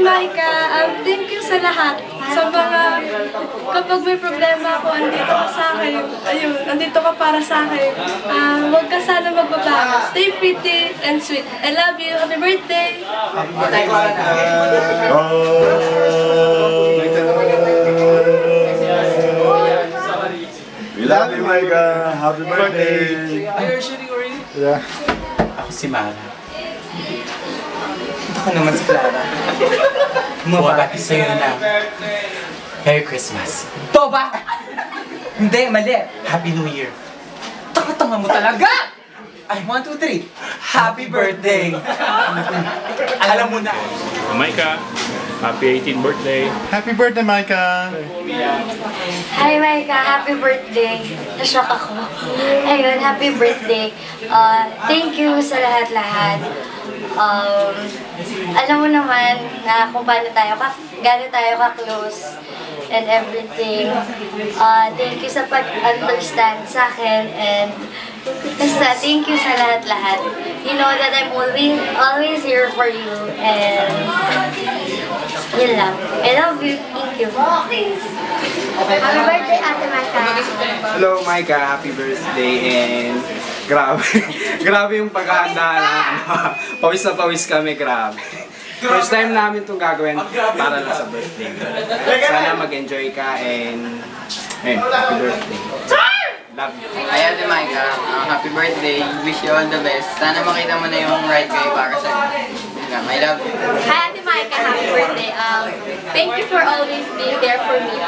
Micah. Thank you sa lahat. Sa mga, kapag may problema ako, andito ka sa akin. Ayun, andito ka para sa akin. Huwag ka sana magbabago. Stay pretty and sweet. I love you. Happy birthday! We love you, Micah. Happy birthday! Are you shooting already? Yeah. Ako si Mara. Ako naman si Clara. Bumabati sa'yo na Merry Christmas. Toba! Hindi, mali. Happy New Year. Tanga-tanga mo talaga! Ay, 1, 2, 3. Happy birthday! Alam mo na. Micah, happy 18th birthday. Happy birthday, Micah! Hi Micah, happy birthday. Na-shock ako. Ayun, happy birthday. Thank you sa lahat-lahat. Alam mo naman na kung paano gano'n tayo ka-close and everything. Thank you sa pag-understand sa akin and basta thank you sa lahat-lahat. You know that I'm always here for you and yun lang. I love you. Thank you. Happy birthday, Ate Micah. Hello, Micah. Happy birthday and grabe. Grabe yung paghahanda na. Pawis na pawis kami, grabe. First time namin itong gagawin para lang sa birthday. Sana mag-enjoy ka and happy birthday. Love you. Hi Ate Micah, happy birthday. Wish you all the best. Sana makita mo na yung right guy para sa'yo. I love you. Hi Ate Micah, happy birthday. Thank you for always being there for me.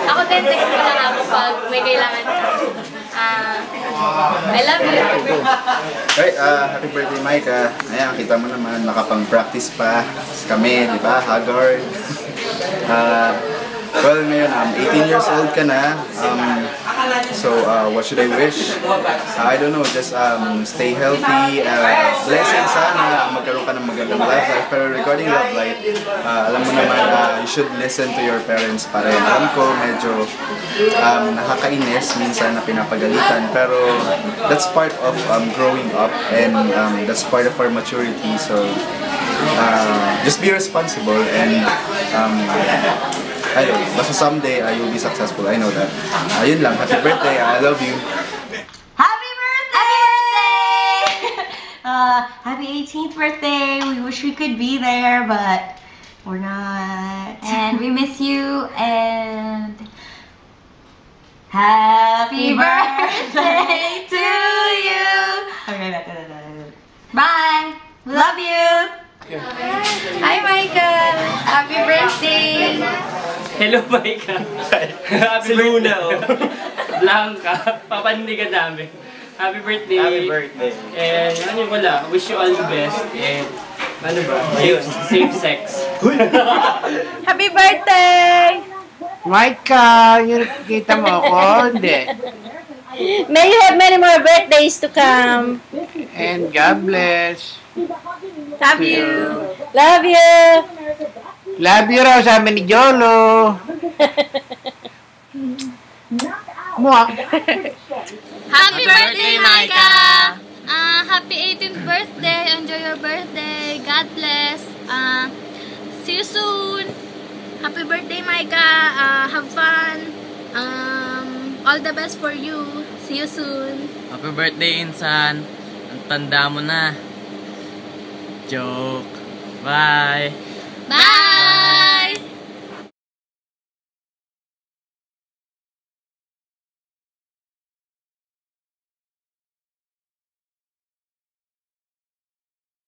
Ako din, text ko lang ako pag may kailangan ka. I love you. Right, happy birthday, Micah. Ayan, kita mo naman, nakapang-practice pa kami, di ba? Haggard. Well, ngayon, 18 years old ka na. So, what should I wish? I don't know, just stay healthy. Blessing sana, magkaroon ka ng magandang love life. Pero regarding love life, alam mo naman, you should listen to your parents pa rin. Alam ko, medyo nakakainis minsan na pinapagalitan. Pero that's part of growing up and that's part of our maturity. So, just be responsible and I don't know, basta someday you'll be successful. I know that. Yun lang. Happy birthday. I love you. Happy birthday! Happy 18th birthday. We wish we could be there, but we're not. And we miss you and happy birthday to you. Okay, bye. We love you. Hi Micah, happy birthday. Hello, Micah. Happy Luna, oh. Blanca. Papandi ka dami. Happy birthday. Happy birthday. And ano wala, wish you all the best. And ano ba? Safe sex. Happy birthday! Micah, yun kita mo ako, hindi. May you have many more birthdays to come. And God bless. Love you. Love you. Love you raw, sabi ni Jolo. Mua. Happy birthday, Micah! Happy 18th birthday. Enjoy your birthday. God bless. See you soon. Happy birthday, Micah. Have fun. All the best for you. See you soon. Happy birthday, Insan. Ang tanda mo na. Joke. Bye. Bye!